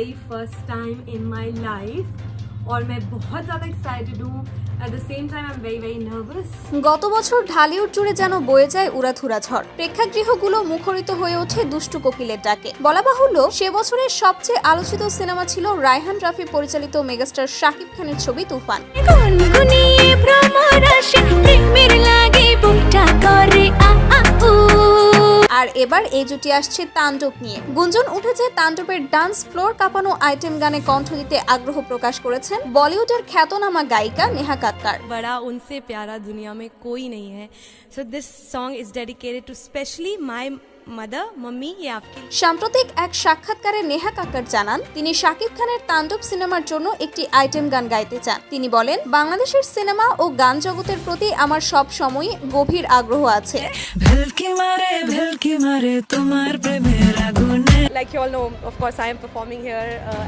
very first time in my life और मैं बहुत ज़्यादा excited हूँ. At the same time, I'm very nervous. গত বছর ঢালিউড জুড়ে যেন বয়ে যায় উড়াধুরা ঝড়। প্রেক্ষাগৃহগুলো মুখরিত হয়ে ওঠে দুষ্টু কোকিলের ডাকে। বলা বাহুল্য, সে বছরের সবচেয়ে আলোচিত সিনেমা ছিল রায়হান রাফি পরিচালিত মেগাস্টার শাকিব খানের ছবি তুফান। আর এবার এই জুটি আসছে তাণ্ডব নিয়ে। গুঞ্জন উঠেছে তাণ্ডবের ডান্স ফ্লোর কাঁপানো আইটেম গানে কণ্ঠ দিতে আগ্রহ প্রকাশ করেছেন বলিউডের খ্যাতনামা গায়িকা নেহা কাক্কার। बड़ा उनसे प्यारा दुनिया में कोई नहीं है. So this song is dedicated to specially my mother, mummy, ये आपके. সাম্প্রতিক এক সাক্ষাৎকারে নেহা কাক্কার জানান, তিনি শাকিব খানের তাণ্ডব সিনেমার জন্য একটি আইটেম গান গাইতে চান। তিনি বলেন, বাংলাদেশের সিনেমা ও গান জগতের প্রতি আমার সব সময়ই গভীর আগ্রহ আছে। Like you all know, of course, I am performing here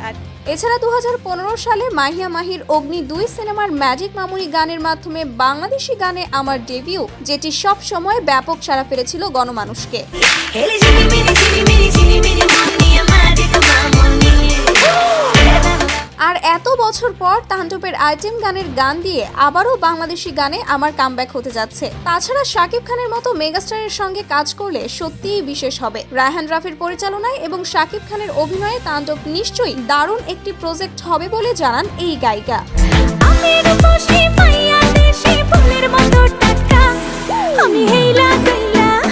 at. এছাড়া 2015 সালে মাহিয়া মাহির অগ্নি 2 সিনেমার ম্যাজিক মামুরি গানের মাধ্যমে বাংলাদেশি গানে আমার ডেবিউ, যেটি সব সময় ব্যাপক সাড়া ফেলেছিল গণমানুষকে। আর এত বছর পর তাণ্ডবের আইটেম গানের গান দিয়ে আবারও বাংলাদেশি গানে আমার কামব্যাক হতে যাচ্ছে। তাছাড়া শাকিব খানের মতো মেগাস্টারের সঙ্গে কাজ করলে সত্যিই বিশেষ হবে। রায়হান রাফির পরিচালনায় এবং শাকিব খানের অভিনয়ে তাণ্ডব নিশ্চয়ই দারুণ একটি প্রজেক্ট হবে বলে জানান এই গায়িকা।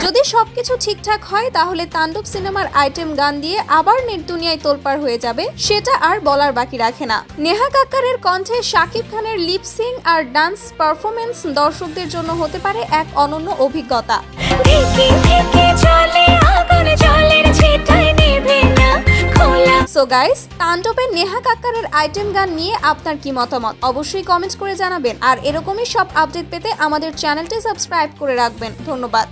যদি সবকিছু ঠিকঠাক হয় তাহলে তাণ্ডব সিনেমার আইটেম গান দিয়ে আবার নেট দুনিয়ায় তোলপাড় হয়ে যাবে, সেটা আর বলার বাকি রাখে না। নেহা কাক্কারের কণ্ঠে শাকিব খানের লিপসিং আর ডান্স পারফরমেন্স দর্শকদের জন্য হতে পারে এক অনন্য অভিজ্ঞতা। সো গাইস, তাণ্ডবের নেহা কাক্কারের আইটেম গান নিয়ে আপনার কি মতামত অবশ্যই কমেন্ট করে জানাবেন। আর এরকমই সব আপডেট পেতে আমাদের চ্যানেলটি সাবস্ক্রাইব করে রাখবেন। ধন্যবাদ।